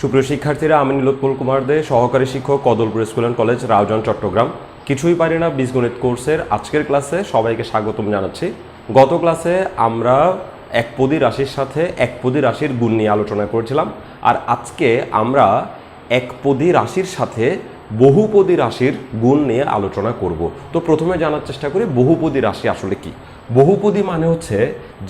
সুপ্রিয় শিক্ষার্থীরা, আমি নীলোৎপল কুমার দে, সহকারী শিক্ষক, Kadalpur school and college, Raozan, Chittagong. কিছুই পারি না বীজগণিত কোর্সের আজকের ক্লাসে সবাইকে স্বাগতম জানাচ্ছি। গত ক্লাসে আমরা একপদী রাশির সাথে একপদী রাশির গুণ নিয়ে আলোচনা করেছিলাম, আর আজকে আমরা একপদী রাশির সাথে বহুপদী রাশির গুণ নিয়ে আলোচনা করব। তো প্রথমে জানার চেষ্টা করি বহুপদী রাশি আসলে কি। বহুপদী মানে হচ্ছে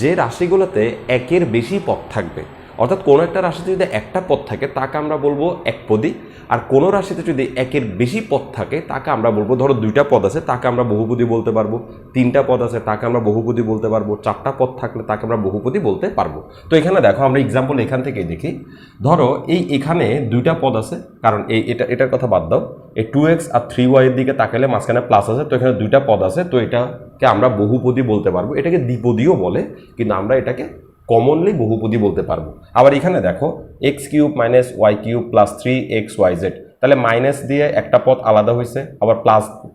যে রাশিগুলোতে একের বেশি পদ থাকবে, অর্থাৎ কোনো একটা রাশিতে যদি একটা পদ থাকে তাকে আমরা বলবো একপদী, আর কোনো রাশিতে যদি একের বেশি পদ থাকে তাকে আমরা বলবো, ধরো দুইটা পদ আছে তাকে আমরা বহুপদী বলতে পারবো, তিনটা পদ আছে তাকে আমরা বহুপদী বলতে পারবো, চারটা পদ থাকলে তাকে আমরা বহুপদী বলতে পারবো। তো এখানে দেখো আমরা এক্সাম্পল এখান থেকেই দেখি। ধরো এখানে দুইটা পদ আছে, কারণ এটার কথা বাদ দাও, এই 2x আর 3y এর দিকে তাকালে মাঝখানে প্লাস আছে, তো এখানে দুইটা পদ আছে, তো এটাকে আমরা বহুপদী বলতে পারবো। এটাকে দ্বিপদীও বলে, কিন্তু আমরা এটাকে কমনলি বহুপদী বলতে পারবো। আবার এখানে দেখো x cube minus y cube plus 3xyz, তাহলে মাইনাস দিয়ে একটা পদ আলাদা হয়েছে, আবার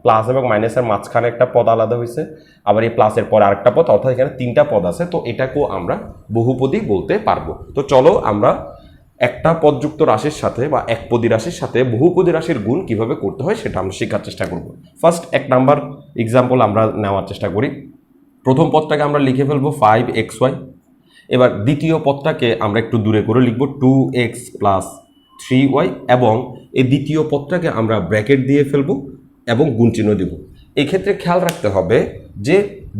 প্লাস এবং মাইনাসের মাঝখানে একটা পদ আলাদা হয়েছে, আবার এই প্লাসের পর আরেকটা পদ, অর্থাৎ এখানে তিনটা পদ আছে, তো এটাকেও আমরা বহুপদী বলতে পারবো। তো চলো আমরা একটা পদযুক্ত রাশির সাথে বা একপদী রাশির সাথে বহুপদী রাশির গুণ কিভাবে করতে হয় সেটা আমরা শেখার চেষ্টা করব। ফার্স্ট এক নাম্বার এক্সাম্পল আমরা নেওয়ার চেষ্টা করি। প্রথম পদটাকে আমরা লিখে ফেলবো 5xy। এবার দ্বিতীয় পদটাকে আমরা একটু দূরে করে লিখব 2x প্লাস 3y, এবং এই দ্বিতীয় পদটাকে আমরা ব্র্যাকেট দিয়ে ফেলবো এবং গুণ চিহ্ন দেব। এক্ষেত্রে খেয়াল রাখতে হবে যে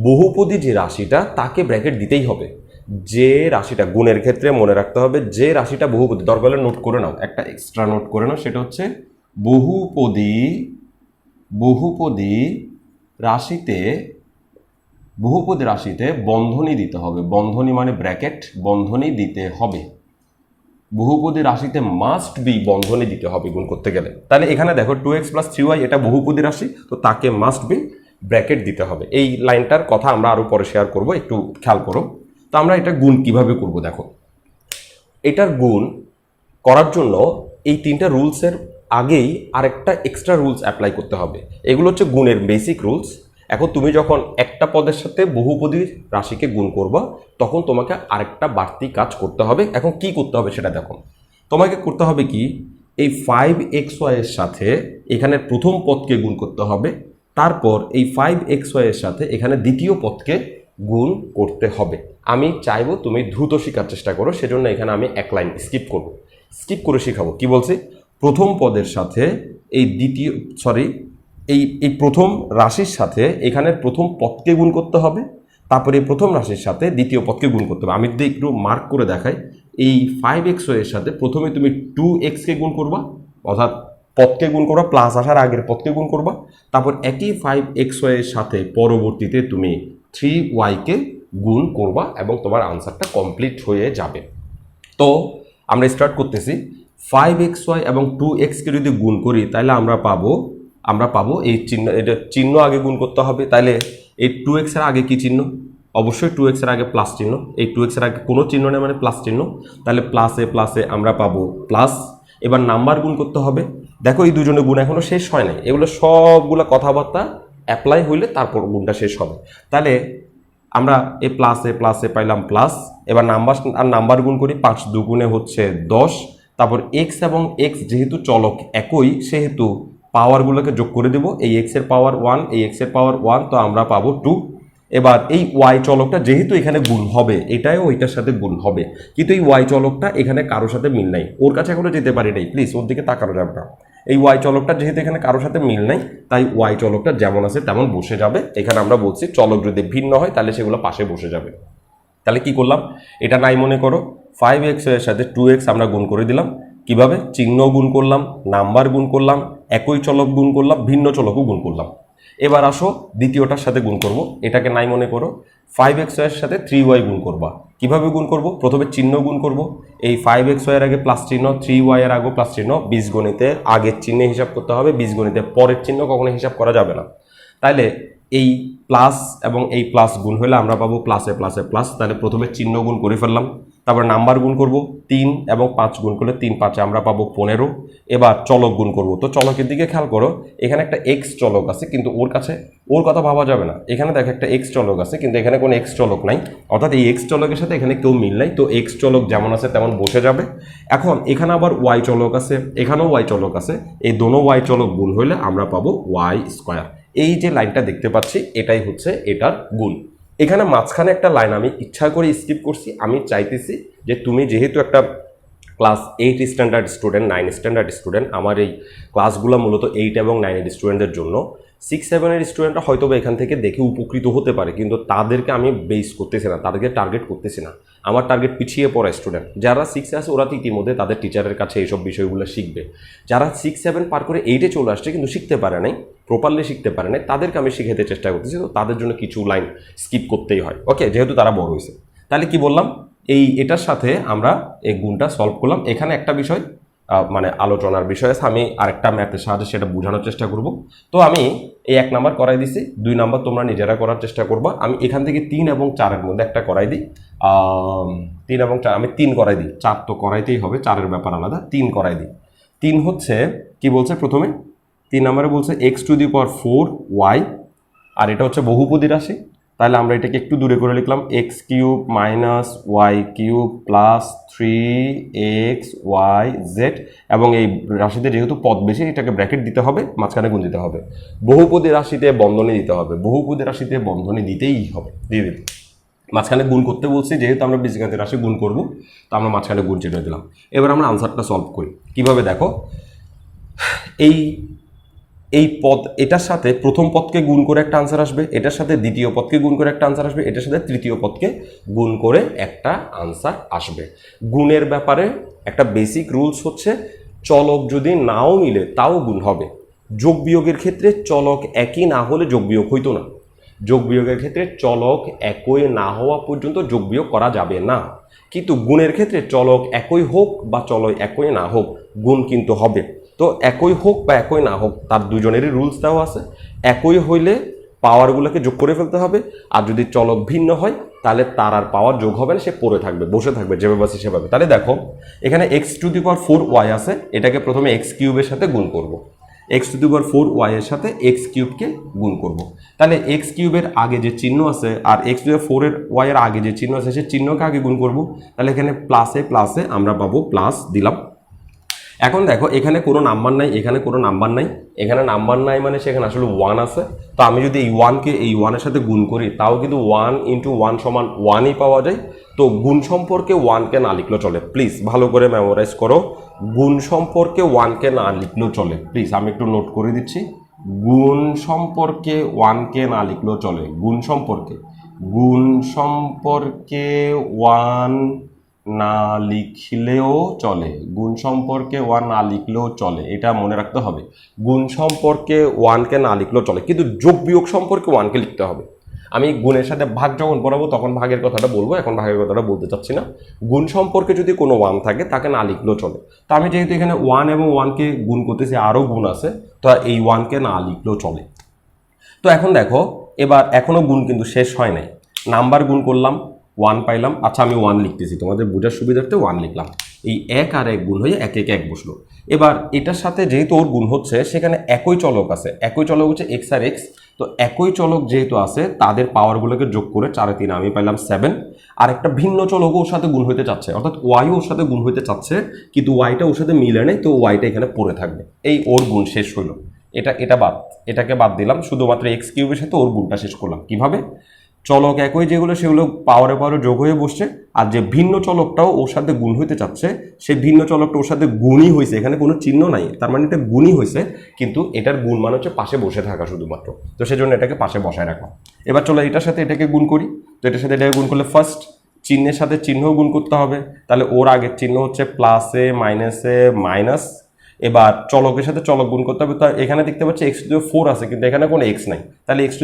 বহুপদী যে রাশিটা তাকে ব্র্যাকেট দিতেই হবে। যে রাশিটা গুণের ক্ষেত্রে মনে রাখতে হবে যে রাশিটা বহুপদী, দরকার হলে নোট করে নাও, একটা এক্সট্রা নোট করে নাও, সেটা হচ্ছে বহুপদী রাশিতে বন্ধনী দিতে হবে। বন্ধনী মানে ব্র্যাকেট, বন্ধনী দিতে হবে। বহুপদী রাশিতে মাস্ট বি বন্ধনী দিতে হবে গুণ করতে গেলে। তাহলে এখানে দেখো 2x প্লাস 3y এটা বহুপদী রাশি, তো তাকে মাস্ট বি ব্র্যাকেট দিতে হবে। এই লাইনটার কথা আমরা আরো পরে শেয়ার করব, একটু খেয়াল করো। তো আমরা এটা গুণ কিভাবে করব দেখো। এটার গুণ করার জন্য এই তিনটা রুলসের আগেই আরেকটা এক্সট্রা রুলস অ্যাপ্লাই করতে হবে। এগুলো হচ্ছে গুণের বেসিক রুলস। এখন তুমি যখন একটা পদের সাথে বহুপদী রাশিকে গুণ করবা, তখন তোমাকে আরেকটা বাড়তি কাজ করতে হবে। এখন কি করতে হবে সেটা দেখো। তোমাকে করতে হবে কি, এই 5xy এর সাথে এখানের প্রথম পদকে গুণ করতে হবে, তারপর এই 5xy এর সাথে এখানে দ্বিতীয় পদকে গুণ করতে হবে। আমি চাইবো তুমি দ্রুত শেখার চেষ্টা করো, সেজন্য এখানে আমি এক লাইন স্কিপ করে শেখাবো। কি বলছি, প্রথম পদের সাথে এই এই প্রথম রাশির সাথে এখানের প্রথম পদকে গুণ করতে হবে, তারপরে এই প্রথম রাশির সাথে দ্বিতীয় পদকে গুণ করতে হবে। আমি যদি একটু মার্ক করে দেখাই, এই 5xy এর সাথে প্রথমে তুমি 2xকে গুণ করবা, অর্থাৎ পদকে গুণ করবা, প্লাস আসার আগের পদকে গুণ করবা, তারপর একই 5xy এর সাথে পরবর্তীতে তুমি 3yকে গুণ করবা এবং তোমার আনসারটা কমপ্লিট হয়ে যাবে। তো আমরা স্টার্ট করতেছি। 5xy এবং 2xকে যদি গুণ করি তাহলে আমরা পাবো এই চিহ্ন, এটা চিহ্ন আগে গুণ করতে হবে। তাহলে এই 2x এর আগে কি চিহ্ন, অবশ্যই 2x এর আগে প্লাস চিহ্ন। এই 2x এর আগে কোনো চিহ্ন নেই মানে প্লাস চিহ্ন, তাহলে প্লাসে আমরা পাবো প্লাস। এবার নাম্বার গুণ করতে হবে। দেখো এই দুজনের গুণ এখনো শেষ হয় নাই, এগুলো সবগুলো কথাবার্তা অ্যাপ্লাই হইলে তারপর গুণটা শেষ হবে। তাহলে আমরা এই প্লাসে পাইলাম প্লাস। এবার নাম্বার গুণ করি, 5 দুগুণে হচ্ছে 10। তারপর x এবং x যেহেতু চলক একই, সেহেতু পাওয়ারগুলোকে যোগ করে দেব। এই x এর পাওয়ার 1, এই x এর পাওয়ার 1, তো আমরা পাবো 2। এবার এই y চলকটা যেহেতু এখানে গুণ হবে, এটাও ওইটার সাথে গুণ হবে, কিন্তু এই y চলকটা এখানে কারোর সাথে মিল নাই, ওর কাছে এখনো যেতে পারি নাই, প্লিজ ওর দিকে তাকানো যাবে না। এই y চলকটা যেহেতু এখানে কারোর সাথে মিল নাই, তাই y চলকটা যেমন আছে তেমন বসে যাবে। এখানে আমরা বলছি চলক যদি ভিন্ন হয় তাহলে সেগুলো পাশে বসে যাবে। তাহলে কি করলাম, এটা নাই মনে করো, 5x এর সাথে 2x আমরা গুণ করে দিলাম। কিভাবে, চিহ্ন গুণ করলাম, নাম্বার গুণ করলাম, একই চলক গুণ করলাম, ভিন্ন চলকও গুণ করলাম। এবার আসো দ্বিতীয়টার সাথে গুণ করব। এটাকে নাই মনে করো, 5x এর সাথে 3y গুণ করবা। কিভাবে গুণ করব, প্রথমে চিহ্ন গুণ করব। এই 5xy এর আগে প্লাস চিহ্ন, 3y এর আগে প্লাস চিহ্ন। বীজগণিতে আগের চিহ্নে হিসাব করতে হবে, বীজগণিতে পরের চিহ্ন কখনো হিসাব করা যাবে না। তাহলে এই প্লাস এবং এই প্লাস গুণ হলে আমরা পাবো প্লাসে প্লাস। তাহলে প্রথমে চিহ্ন গুণ করে ফেললাম, তারপর নাম্বার গুণ করব 3 এবং 5 গুণ করলে 3 5 আমরা পাবো 15। এবার চলক গুণ করব, তো চলকের দিকে খেয়াল করো, এখানে একটা এক্স চলক আছে কিন্তু ওর কাছে ওর কথা ভাবা যাবে না। এখানে দেখো একটা এক্স চলক আছে কিন্তু এখানে কোনো এক্স চলক নাই, অর্থাৎ এই এক্স চলকের সাথে এখানে কেউ মিল নাই, তো এক্স চলক যেমন আছে তেমন বসে যাবে। এখন এখানে আবার ওয়াই চলক আছে, এখানেও ওয়াই চলক আছে, এই দোনো ওয়াই চলক গুণ হইলে আমরা পাবো ওয়াই স্কোয়ার। এই যে লাইনটা দেখতে পাচ্ছি এটাই হচ্ছে এটার গুণ। এখানে মাঝখানে একটা লাইন আমি ইচ্ছা করে স্কিপ করছি, আমি চাইতেছি যে তুমি যেহেতু একটা class 8 standard student, 9 standard student, আমার এই ক্লাসগুলো মূলত 8 এবং 9 স্টুডেন্টদের জন্য। 6-7 স্টুডেন্টরা হয়তো এখান থেকে দেখে উপকৃত হতে পারে, কিন্তু তাদেরকে আমি বেস করতেছি না, তাদেরকে টার্গেট করতেছি না। আমার টার্গেট পিছিয়ে পড়া স্টুডেন্ট যারা 6 আছে, ওরা তো ইতিমধ্যে তাদের টিচারের কাছে এইসব বিষয়গুলো শিখবে। যারা 6-7 পার করে 8-এ চলে আসছে কিন্তু শিখতে পারে নাই, প্রপারলি শিখতে পারে নাই, তাদেরকে আমি শিখাতে চেষ্টা করতেছি, তো তাদের জন্য কিছু লাইন স্কিপ করতেই হয়, ওকে, যেহেতু তারা বড় হয়েছে। তাহলে কি বললাম, এটার সাথে আমরা এই গুণটা সলভ করলাম। এখানে একটা বিষয় মানে আলোচনার বিষয় আছে, আমি আরেকটা ম্যাথের সাহায্যে সেটা বোঝানোর চেষ্টা করব। তো আমি এই 1 নাম্বার করাই দিছি, 2 নাম্বার তোমরা নিজেরা করার চেষ্টা করবা। আমি এখান থেকে 3 এবং 4-এর মধ্যে একটা করাই দিই। 3 এবং 4 আমি 3 করাই দিই, 4 তো করাইতেই হবে, 4-এর ব্যাপার আলাদা, 3 করাই দিই। 3 হচ্ছে কি বলছে প্রথমে, 3 নম্বরে বলছে x⁴y, আর এটা হচ্ছে বহুপদী রাশি। তাহলে আমরা এটাকে একটু দূরে করে লিখলাম x³ - y³ প্লাস 3xyz, এবং এই রাশিতে যেহেতু পদ বেশি এটাকে ব্র্যাকেট দিতে হবে, মাঝখানে গুণ দিতে হবে। বহুপদী রাশিতে বন্ধনী দিতে হবে, বহুপদী রাশিতে বন্ধনী দিতেই হবে, দিয়ে দিতে। মাঝখানে গুণ করতে বলছি, যেহেতু আমরা বীজগণিত রাশি গুণ করব, তো আমরা মাঝখানে গুণ চিহ্ন দিলাম। এবার আমরা আনসারটা সলভ করি কিভাবে, দেখো এই পদ, এটার সাথে প্রথম পদকে গুণ করে একটা আনসার আসবে, এটার সাথে দ্বিতীয় পদকে গুণ করে একটা আনসার আসবে, এটার সাথে তৃতীয় পদকে গুণ করে একটা আনসার আসবে। গুণের ব্যাপারে একটা বেসিক রুলস হচ্ছে চলক যদি নাও মিলে তাও গুণ হবে। যোগ বিয়োগের ক্ষেত্রে চলক একই না হলে যোগ বিয়োগ হইতো না। যোগ বিয়োগের ক্ষেত্রে চলক একই না হওয়া পর্যন্ত যোগ বিয়োগ করা যাবে না, কিন্তু গুণের ক্ষেত্রে চলক একই হোক বা চলক একই না হোক গুণ কিন্তু হবে। তো একই হোক বা একই না হোক তার দুজনেরই রুলস দেওয়া আছে। একই হইলে পাওয়ারগুলোকে যোগ করে ফেলতে হবে, আর যদি চলক ভিন্ন হয় তাহলে তার আর পাওয়ার যোগ হবে না, সে পড়ে থাকবে, বসে থাকবে, যেভাবে আছে সেভাবে। তাহলে দেখো এখানে x⁴y আছে, এটাকে প্রথমে x³ সাথে গুণ করব, x⁴y এর সাথে x³ গুণ করব। তাহলে x³ আগে যে চিহ্ন আছে আর x⁴y এর আগে যে চিহ্ন আছে সে চিহ্নকে আগে গুণ করব। তাহলে এখানে প্লাসে প্লাসে আমরা পাবো প্লাস দিলাম। এখন দেখো এখানে কোনো নাম্বার নাই, এখানে কোনো নাম্বার নাই, এখানে নাম্বার নাই মানে সেখানে আসলে 1 আছে। তো আমি যদি এই 1কে এই 1-এর সাথে গুণ করি তাও কিন্তু 1 × 1 = 1ই পাওয়া যায়। তো গুণ সম্পর্কে 1কে না লিখলেও চলে, প্লিজ ভালো করে মেমোরাইজ করো। গুণ সম্পর্কে 1কে না লিখলেও চলে, প্লিজ আমি একটু নোট করে দিচ্ছি। গুণ সম্পর্কে 1কে না লিখলেও চলে, গুণ সম্পর্কে 1 না লিখলেও চলে, গুণ সম্পর্কে 1 না লিখলেও চলে, এটা মনে রাখতে হবে। গুণ সম্পর্কে 1কে না লিখলেও চলে, কিন্তু যোগ বিয়োগ সম্পর্কে 1কে লিখতে হবে। আমি গুণের সাথে ভাগ যখন পড়াবো তখন ভাগের কথাটা বলবো, এখন ভাগের কথাটা বলতে চাচ্ছি না। গুণ সম্পর্কে যদি কোনো 1 থাকে তাকে না লিখলেও চলে। তো আমি যেহেতু এখানে 1 এবং 1কে গুণ করতেছি, আরও গুণ আছে, তো এই 1কে না লিখলেও চলে। তো এখন দেখো এবার এখনও গুণ কিন্তু শেষ হয় নাই, নাম্বার গুণ করলাম 1 পাইলাম। আচ্ছা আমি 1 লিখতেছি, তোমাদের বোঝার সুবিধার্থে 1 লিখলাম। এই 1 আর 1 গুণ হয়ে 1 1 1 বসলো। এবার এটার সাথে যেহেতু ওর গুণ হচ্ছে সেখানে একই চলক আছে, একই চলক হচ্ছে x আর x। তো একই চলক যেহেতু আছে তাদের পাওয়ারগুলোকে যোগ করে 4 এ 3 আমি পাইলাম 7। আর একটা ভিন্ন চলক ওর সাথে গুণ হইতে চাচ্ছে, অর্থাৎ y ওর সাথে গুণ হইতে চাচ্ছে, কিন্তু yটা ওর সাথে মিলে নেই, তো yটা এখানে পড়ে থাকবে। এই ওর গুণ শেষ হইলো। এটা বাদ, এটাকে বাদ দিলাম, শুধুমাত্র x³ সাথে ওর গুণটা শেষ করলাম। কিভাবে? চলক একই যেগুলো সেগুলো পাওয়ারে পাওয়ারে যোগ হয়ে বসছে, আর যে ভিন্ন চলকটাও ওর সাথে গুণ হইতে চাচ্ছে সেই ভিন্ন চলকটা ওর সাথে গুণই হয়েছে, এখানে কোনো চিহ্ন নাই, তার মানে এটা গুণই হয়েছে, কিন্তু এটার গুণ মানে হচ্ছে পাশে বসে থাকা শুধুমাত্র, তো সেজন্য এটাকে পাশে বসায় রাখলাম। এবার চলো এটার সাথে এটাকে গুণ করি। তো এটার সাথে এটাকে গুণ করলে ফার্স্ট চিহ্নের সাথে চিহ্ন গুণ করতে হবে, তাহলে ওর আগের চিহ্ন হচ্ছে প্লাসে মাইনাসে মাইনাস। এবার চলকের সাথে চলক গুণ করতে হবে, তো এখানে দেখতে পাচ্ছি x⁴ আছে কিন্তু এখানে কোনো x নাই, তাহলে x⁴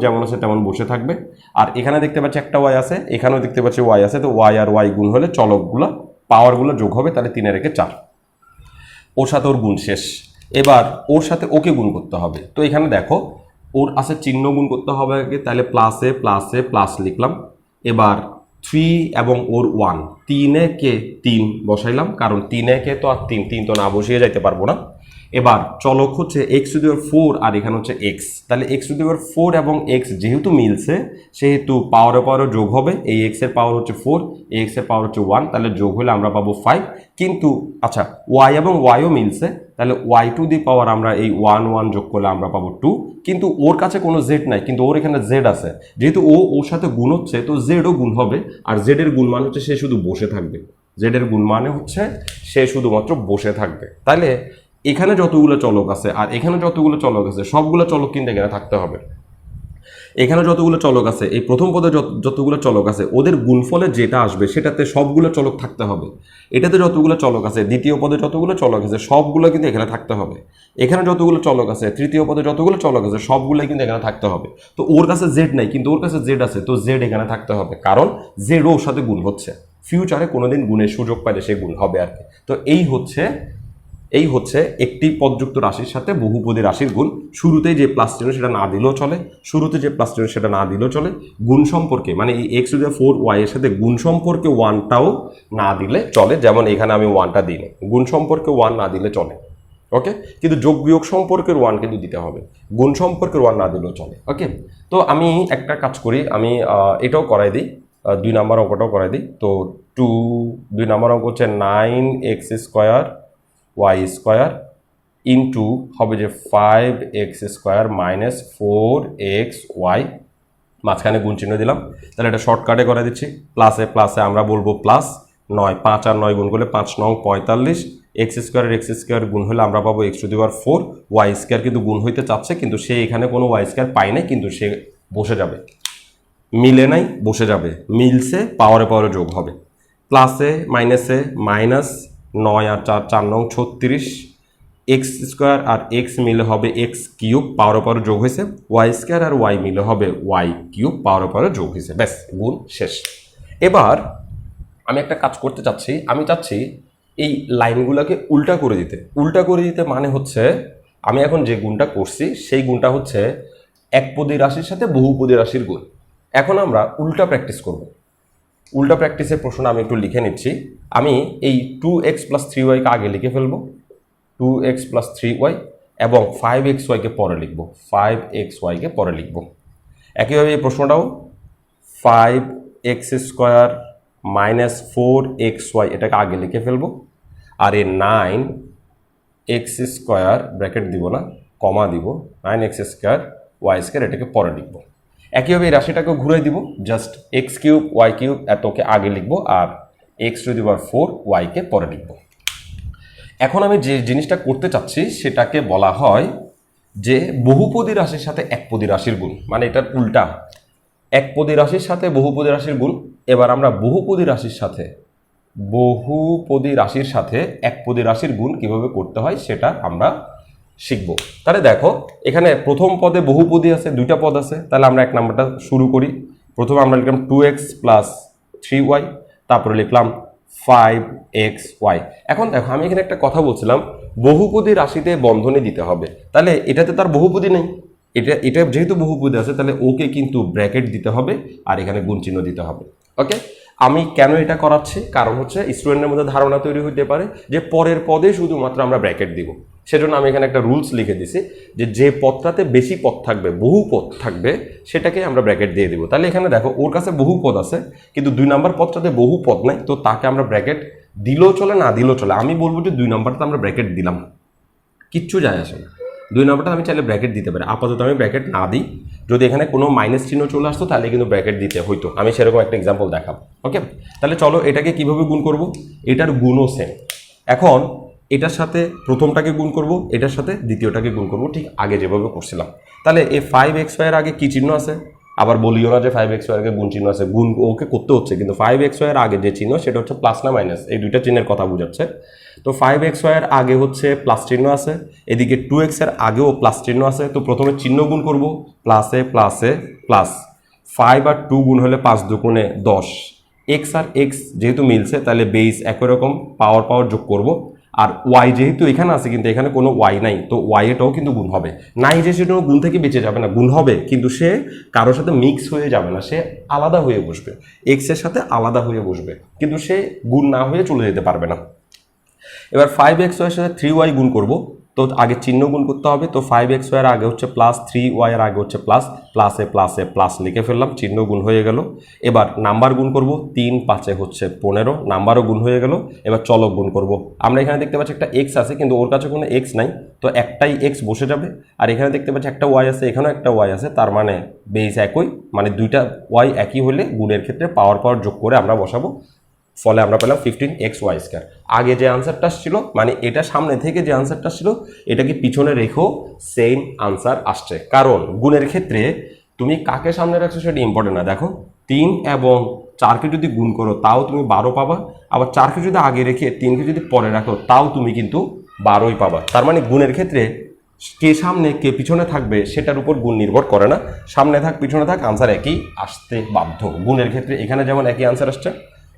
যেমন আছে তেমন বসে থাকবে। আর এখানে দেখতে পাচ্ছি একটা y আছে, এখানেও দেখতে পাচ্ছি y আছে, তো y আর y গুণ হলে চলকগুলো পাওয়ারগুলো যোগ হবে, তাহলে 3 এর 4। ওর সাথে ওর গুণ শেষ। এবার ওর সাথে ওকে গুণ করতে হবে, তো এখানে দেখো ওর আছে চিহ্ন গুণ করতে হবে আগে, তাহলে প্লাসে প্লাসে প্লাস লিখলাম। এবার 3 এবং ওর 1, 3 এ কে 3 বসাইলাম, কারণ 3 এ কে তো আর 3 তো না বসিয়ে যাইতে পারবো না। এবার চলক হচ্ছে x⁴ আর এখানে হচ্ছে x, তাহলে x⁴ এবং x যেহেতু মিলছে সেহেতু পাওয়ারে যোগ হবে। এই x এর পাওয়ার হচ্ছে 4, এই x এর পাওয়ার হচ্ছে 1, তাহলে যোগ হলে আমরা পাবো 5। কিন্তু আচ্ছা y এবং yও মিলছে, তাহলে y⁴ আমরা এই 1 1 যোগ করলে আমরা পাবো 2। কিন্তু ওর কাছে কোনো z নাই, কিন্তু ওর এখানে z আছে, যেহেতু ওর সাথে গুণ হচ্ছে তো zও গুণ হবে। আর z এর গুণ মানে হচ্ছে সে শুধু বসে থাকবে, z এর গুণ মানে হচ্ছে সে শুধুমাত্র বসে থাকবে। তাহলে এখানে যতগুলো চলক আছে আর এখানে যতগুলো চলক আছে সবগুলো চলক কিন্তু এখানে থাকতে হবে। এখানে যতগুলো চলক আছে, এই প্রথম পদে যতগুলো চলক আছে ওদের গুণফলে যেটা আসবে সেটাতে সবগুলো চলক থাকতে হবে। এটাতে যতগুলো চলক আছে, দ্বিতীয় পদে যতগুলো চলক আছে সবগুলো কিন্তু এখানে থাকতে হবে। এখানে যতগুলো চলক আছে, তৃতীয় পদে যতগুলো চলক আছে সবগুলো কিন্তু এখানে থাকতে হবে। তো ওর কাছে জেড নাই, কিন্তু ওর কাছে জেড আছে, তো জেড এখানে থাকতে হবে, কারণ জেডও ওর সাথে গুণ হচ্ছে। ফিউচারে কোনোদিন গুণের সুযোগ পাইলে সে গুণ হবে আর কি। তো এই হচ্ছে একটি পদযুক্ত রাশির সাথে বহুপদী রাশির গুণ। শুরুতেই যে প্লাস চিহ্ন সেটা না দিলেও চলে, সেটা না দিলেও চলে। গুণ সম্পর্কে মানে এই x⁴y এর সাথে গুণ সম্পর্কে 1টাও না দিলে চলে, যেমন এখানে আমি 1টা দিই, গুণ সম্পর্কে 1 না দিলে চলে। ওকে, কিন্তু যোগ বিয়োগ সম্পর্কের 1 কিন্তু দিতে হবে, গুণ সম্পর্কের 1 না দিলেও চলে। ওকে, তো আমি একটা কাজ করি, আমি এটাও করাই দিই, 2 নম্বর অঙ্কটাও করাই দিই। তো 2 নম্বর অঙ্ক হচ্ছে 9x² y² ইন্টু হবে যে 5x² - 4xy, মাঝখানে গুণ চিহ্ন দিলাম। তাহলে এটা শর্টকাটে করে দিচ্ছি, প্লাসে প্লাসে আমরা বলবো প্লাস 9, 5 আর 9 গুণ করলে 5 9 45, x² গুণ হলে আমরা পাবো x⁴, y² কিন্তু গুণ হইতে চাচ্ছে, কিন্তু সে এখানে কোনো y² পাই নাই, কিন্তু সে বসে যাবে, মিলে নাই বসে যাবে, মিলছে পাওয়ারে যোগ হবে। প্লাসে মাইনাসে মাইনাস 9 আর 4 4 9 36, x² আর x মিলে হবে x³ পাওয়ারে যোগ হয়েছে, y² আর y মিলে হবে y³ পাওয়ারে যোগ হয়েছে, ব্যাস গুণ শেষ। এবার আমি একটা কাজ করতে চাচ্ছি, আমি চাচ্ছি এই লাইনগুলোকে উল্টা করে দিতে মানে হচ্ছে আমি এখন যে গুণটা করছি সেই গুণটা হচ্ছে একপদী রাশির সাথে বহুপদী রাশির গুণ। এখন আমরা উল্টা প্র্যাকটিস করব। উল্টা প্র্যাকটিসের প্রশ্ন আমি একটু লিখে নিচ্ছি। আমি এই 2x + 3y কে আগে লিখে ফেলবো, 2x + 3y, এবং 5xy কে পরে লিখব, 5xy কে পরে লিখব। একইভাবে এই প্রশ্নটাও 5x² - 4xy এটাকে আগে লিখে ফেলবো, আর এই 9x² ব্র্যাকেট দিব না, কমা দিব, 9x² y² এটাকে পরে লিখব। একইভাবে এই রাশিটাকে ঘুরে দিব, জাস্ট x³ y³ এতকে আগে লিখব আর x⁴ y কে পরে লিখব। এখন আমি যে জিনিসটা করতে চাচ্ছি সেটাকে বলা হয় যে বহুপদী রাশির সাথে একপদী রাশির গুণ, মানে এটার উল্টা, একপদী রাশির সাথে বহুপদী রাশির গুণ। এবার আমরা বহুপদী রাশির সাথে একপদী রাশির গুণ কিভাবে করতে হয় সেটা আমরা শিখব। তাহলে দেখো এখানে প্রথম পদে বহুপদী আছে, 2টা পদ আছে, তাহলে আমরা 1 নম্বরটা শুরু করি। প্রথমে আমরা লিখলাম 2x + 3y, তারপরে লিখলাম 5xy। এখন দেখো আমি এখানে একটা কথা বলছিলাম, বহুপদী রাশিতে বন্ধনী দিতে হবে, তাহলে এটাতে তার বহুপদী নেই, এটা যেহেতু বহুপদী আছে তাহলে ওকে কিন্তু ব্র্যাকেট দিতে হবে আর এখানে গুণ চিহ্ন দিতে হবে। ওকে, আমি কেন এটা করাচ্ছি, কারণ হচ্ছে স্টুডেন্টের মধ্যে ধারণা তৈরি হতে পারে যে পরের পদে শুধুমাত্র আমরা ব্র্যাকেট দিব, সেজন্য আমি এখানে একটা রুলস লিখে দিছি যে পদটাতে বেশি পদ থাকবে, বহু পদ থাকবে, সেটাকে আমরা ব্র্যাকেট দিয়ে দিব। তাহলে এখানে দেখো ওর কাছে বহু পদ আছে, কিন্তু 2 নম্বর পদটাতে বহু পদ নাই, তো তাকে আমরা ব্র্যাকেট দিলেও চলে না দিলেও চলে। আমি বলবো যে 2 নম্বরটা আমরা ব্র্যাকেট দিলাম, কিচ্ছু যায় আসে না। 2 নম্বরটা আমি চাইলে ব্র্যাকেট দিতে পারি, আপাতত আমি ব্র্যাকেট না দিই। যদি এখানে কোনো মাইনাস চিহ্ন চলে আসতো তাহলে কিন্তু ব্র্যাকেট দিতে হইতো, আমি সেরকম একটা এক্সাম্পল দেখাবো। ওকে, তাহলে চলো এটাকে কিভাবে গুণ করব। এটার গুণও সেম। এখন এটার সাথে প্রথমটাকে গুণ করব, এটার সাথে দ্বিতীয়টাকে গুণ করব, ঠিক আগে যেভাবে করছিলাম। তাহলে এই 5xy এর আগে কি চিহ্ন আছে, আবার বলিও না যে 5xy এর আগে গুণ চিহ্ন আছে, গুণ ওকে করতে হচ্ছে, কিন্তু 5xy এর আগে যে চিহ্ন সেটা হচ্ছে প্লাস না মাইনাস, এই দুইটা চিহ্নের কথা বোঝাচ্ছে। তো 5xy এর আগে হচ্ছে প্লাস চিহ্ন আছে, এদিকে 2x এর আগেও প্লাস চিহ্ন আছে। তো প্রথমে চিহ্ন গুণ করব, প্লাসে প্লাসে প্লাস, 5 আর 2 গুণ হলে 5 দুগুণে 10, x আর x যেহেতু মিলছে তাহলে বেস একই রকম, পাওয়ার যোগ করব, আর ওয়াই যেহেতু এখানে আছে কিন্তু এখানে কোনো ওয়াই নাই, তো ওয়াই এটাও কিন্তু গুণ হবে। নাই যে সেটা গুণ থেকে বেঁচে যাবে না, গুণ হবে, কিন্তু সে কারোর সাথে মিক্স হয়ে যাবে না, সে আলাদা হয়ে বসবে, এক্স এর সাথে আলাদা হয়ে বসবে, কিন্তু সে গুণ না হয়ে চলে যেতে পারবে না। এবার 5xy এর সাথে 3y গুণ করব, তো আগে চিহ্ন গুণ করতে হবে। তো 5xy এর আগে হচ্ছে প্লাস, 3y এর আগে হচ্ছে প্লাস, প্লাসে প্লাসে প্লাস লিখে ফেললাম, চিহ্ন গুণ হয়ে গেল। এবার নাম্বার গুণ করব, 3 5 হচ্ছে 15, নাম্বারও গুণ হয়ে গেল। এবার চলক গুণ করব, আমরা এখানে দেখতে পাচ্ছি একটা x আছে কিন্তু ওর কাছে কোনো x নাই, তো একটাই x বসে যাবে। আর এখানে দেখতে পাচ্ছি একটা y আছে, এখানেও একটা y আছে, তার মানে বেস একই, মানে দুইটা y একই হলে গুণের ক্ষেত্রে পাওয়ার পাওয়ার যোগ করে আমরা বসাবো, ফলে আমরা পেলাম 15xy²। আগে যে আনসারটা ছিল, মানে এটা সামনে থেকে যে আনসারটা ছিল এটাকে পিছনে রেখেও সেম আনসার আসছে, কারণ গুণের ক্ষেত্রে তুমি কাকে সামনে রাখছো সেটা ইম্পর্টেন্ট না। দেখো 3 এবং 4কে যদি গুণ করো তাও তুমি 12 পাবা, আবার 4কে যদি আগে রেখে 3কে যদি পরে রাখো তাও তুমি কিন্তু 12ই পাবা। তার মানে গুণের ক্ষেত্রে কে সামনে কে পিছনে থাকবে সেটার উপর গুণ নির্ভর করে না, সামনে থাক পিছনে থাক আনসার একই আসতে বাধ্য। গুণের ক্ষেত্রে এখানে যেমন একই আনসার আসছে,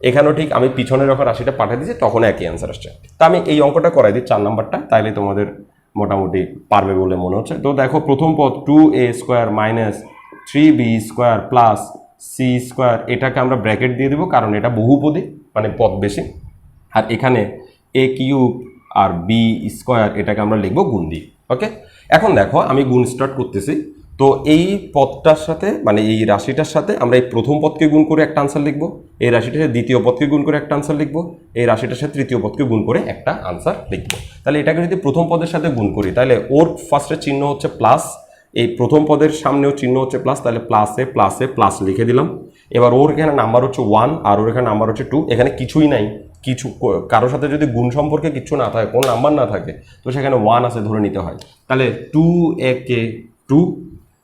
এখানেও ঠিক আমি পিছনে যখন রাশিটা পাঠিয়ে দিয়েছি তখন একই অ্যান্সার আসছে। তা আমি এই অঙ্কটা করাই দিই 4 নাম্বারটা, তাইলে তোমাদের মোটামুটি পারবে বলে মনে হচ্ছে। তো দেখো প্রথম পদ 2a² minus 3b² plus c², এটাকে আমরা ব্র্যাকেট দিয়ে দেবো কারণ এটা বহুপদী, মানে পদ বেশি। আর এখানে a³ আর b², এটাকে আমরা লিখবো গুণ দিই। ওকে, এখন দেখো আমি গুণ স্টার্ট করতেছি। তো এই পদটার সাথে, মানে এই রাশিটার সাথে আমরা এই প্রথম পদকে গুণ করে একটা আনসার লিখবো, এই রাশিটার সাথে দ্বিতীয় পদকে গুণ করে একটা আনসার লিখবো, এই রাশিটার সাথে তৃতীয় পদকে গুণ করে একটা আনসার লিখবো। তাহলে এটাকে যদি প্রথম পদের সাথে গুণ করি তাহলে ওর ফার্স্টের চিহ্ন হচ্ছে প্লাস, এই প্রথম পদের সামনেও চিহ্ন হচ্ছে প্লাস, তাহলে প্লাসে প্লাসে প্লাস লিখে দিলাম। এবার ওর এখানে নাম্বার হচ্ছে 1 আর ওর এখানে নাম্বার হচ্ছে 2, এখানে কিছুই নাই, কিছু কারোর সাথে যদি গুণ সম্পর্কে কিছু না থাকে, কোনো নাম্বার না থাকে, তো সেখানে 1 আছে ধরে নিতে হয়। তাহলে 2a = 2।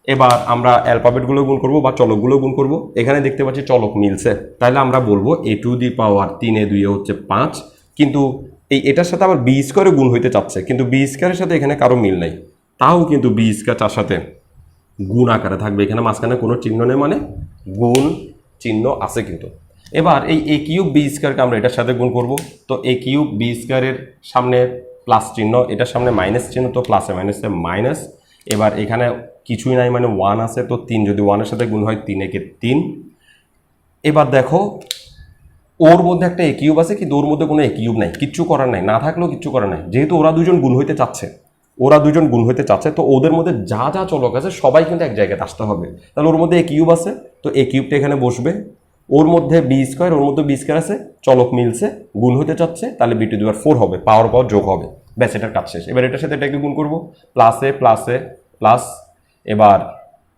এবার আমরা অ্যালফাবেটগুলো গুণ করব বা চলকগুলো গুণ করব, এখানে দেখতে পাচ্ছি চলক মিলছে, তাহলে আমরা বলবো a⁴ 3 এ 2 হচ্ছে 5, কিন্তু এটার সাথে আবার b² গুণ হইতে চাচ্ছে, কিন্তু b² সাথে এখানে কারো মিল নাই, তাও কিন্তু b² 4 সাথে গুণ আকারে থাকবে, এখানে মাঝখানে কোনো চিহ্ন নেই, মানে গুণ চিহ্ন আছে কিন্তু। এবার এই a³ b² আমরা এটার সাথে গুণ করব, তো a³ b² এর সামনে প্লাস চিহ্ন, এটার সামনে মাইনাস চিহ্ন, তো প্লাসে মাইনাসে মাইনাস। এবার এখানে কিছুই নাই মানে 1 আছে, তো 3 যদি 1 এর সাথে গুণ হয় 3 একে 3। এবার দেখো ওর মধ্যে একটা a³ আছে কিন্তু ওর মধ্যে কোনো a³ নাই, কিচ্ছু করার নাই, না থাকলেও কিচ্ছু করার নাই, যেহেতু ওরা দুজন গুণ হইতে চাচ্ছে, তো ওদের মধ্যে যা যা চলক আছে সবাই কিন্তু এক জায়গায় আসতে হবে। তাহলে ওর মধ্যে a³ আছে, তো a³ এখানে বসবে, ওর মধ্যে b², ওর মধ্যে b² আছে, চলক মিলছে, গুণ হতে চাচ্ছে, তাহলে b⁴ হবে, পাওয়ার পাওয়ার যোগ হবে, ব্যাস এটার কাজ শেষ। এবার এটার সাথে এটাকে গুণ করবো, প্লাসে প্লাসে প্লাস। এবার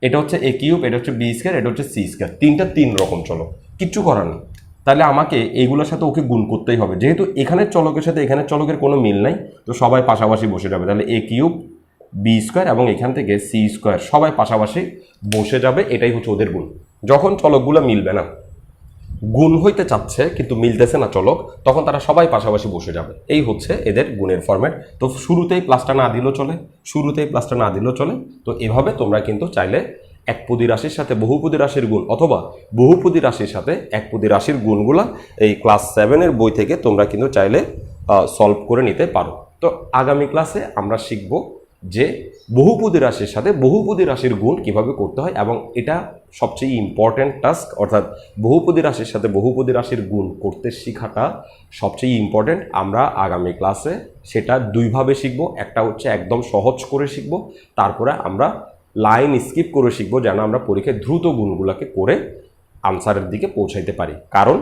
এটা হচ্ছে a³, এটা হচ্ছে b², এটা হচ্ছে c², তিনটা 3 রকম চলক, কিচ্ছু করার নেই। তাহলে আমাকে এইগুলোর সাথে ওকে গুণ করতেই হবে, যেহেতু এখানের চলকের সাথে এখানের চলকের কোনো মিল নাই, তো সবাই পাশাপাশি বসে যাবে, তাহলে a³ b² এবং এখান থেকে c² সবাই পাশাপাশি বসে যাবে, এটাই হচ্ছে ওদের গুণ। যখন চলকগুলো মিলবে না, গুণ হইতে চাচ্ছে কিন্তু মিলতেছে না চলক, তখন তারা সবাই পাশাপাশি বসে যাবে, এই হচ্ছে এদের গুণের ফরম্যাট। তো শুরুতেই প্লাসটা না দিলেও চলে, তো এভাবে তোমরা কিন্তু চাইলে একপদী রাশির সাথে বহুপদী রাশির গুণ অথবা বহুপদী রাশির সাথে একপদী রাশির গুণগুলা এই ক্লাস 7 বই থেকে তোমরা কিন্তু চাইলে সলভ করে নিতে পারো। তো আগামী ক্লাসে আমরা শিখব যে বহুপদী রাশির সাথে বহুপদী রাশির গুণ কিভাবে করতে হয়, এবং এটা সবচেয়ে ইম্পর্টেন্ট টাস্ক, অর্থাৎ বহুপদী রাশির সাথে বহুপদী রাশির গুণ করতে শেখাটা সবচেয়ে ইম্পর্টেন্ট। আমরা আগামী ক্লাসে সেটা দুইভাবে শিখব, একটা হচ্ছে একদম সহজ করে শিখব, তারপরে আমরা লাইন স্কিপ করে শিখব যেন আমরা পরীক্ষায় দ্রুত গুণগুলোকে করে আনসারের দিকে পৌঁছাইতে পারি। কারণ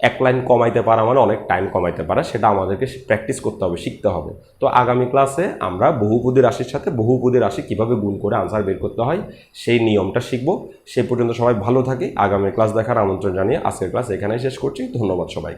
এক লাইন কমাইতে পারা মানে অনেক টাইম কমাইতে পারা, সেটা আমাদেরকে প্র্যাকটিস করতে হবে, শিখতে হবে। তো আগামী ক্লাসে আমরা বহুপদী রাশির সাথে বহুপদী রাশি কিভাবে গুণ করে আনসার বের করতে হয় সেই নিয়মটা শিখব। সে পর্যন্ত সবাই ভালো থাকি, আগামী ক্লাস দেখার আমন্ত্রণ জানিয়ে আজকের ক্লাস এখানেই শেষ করছি। ধন্যবাদ সবাই।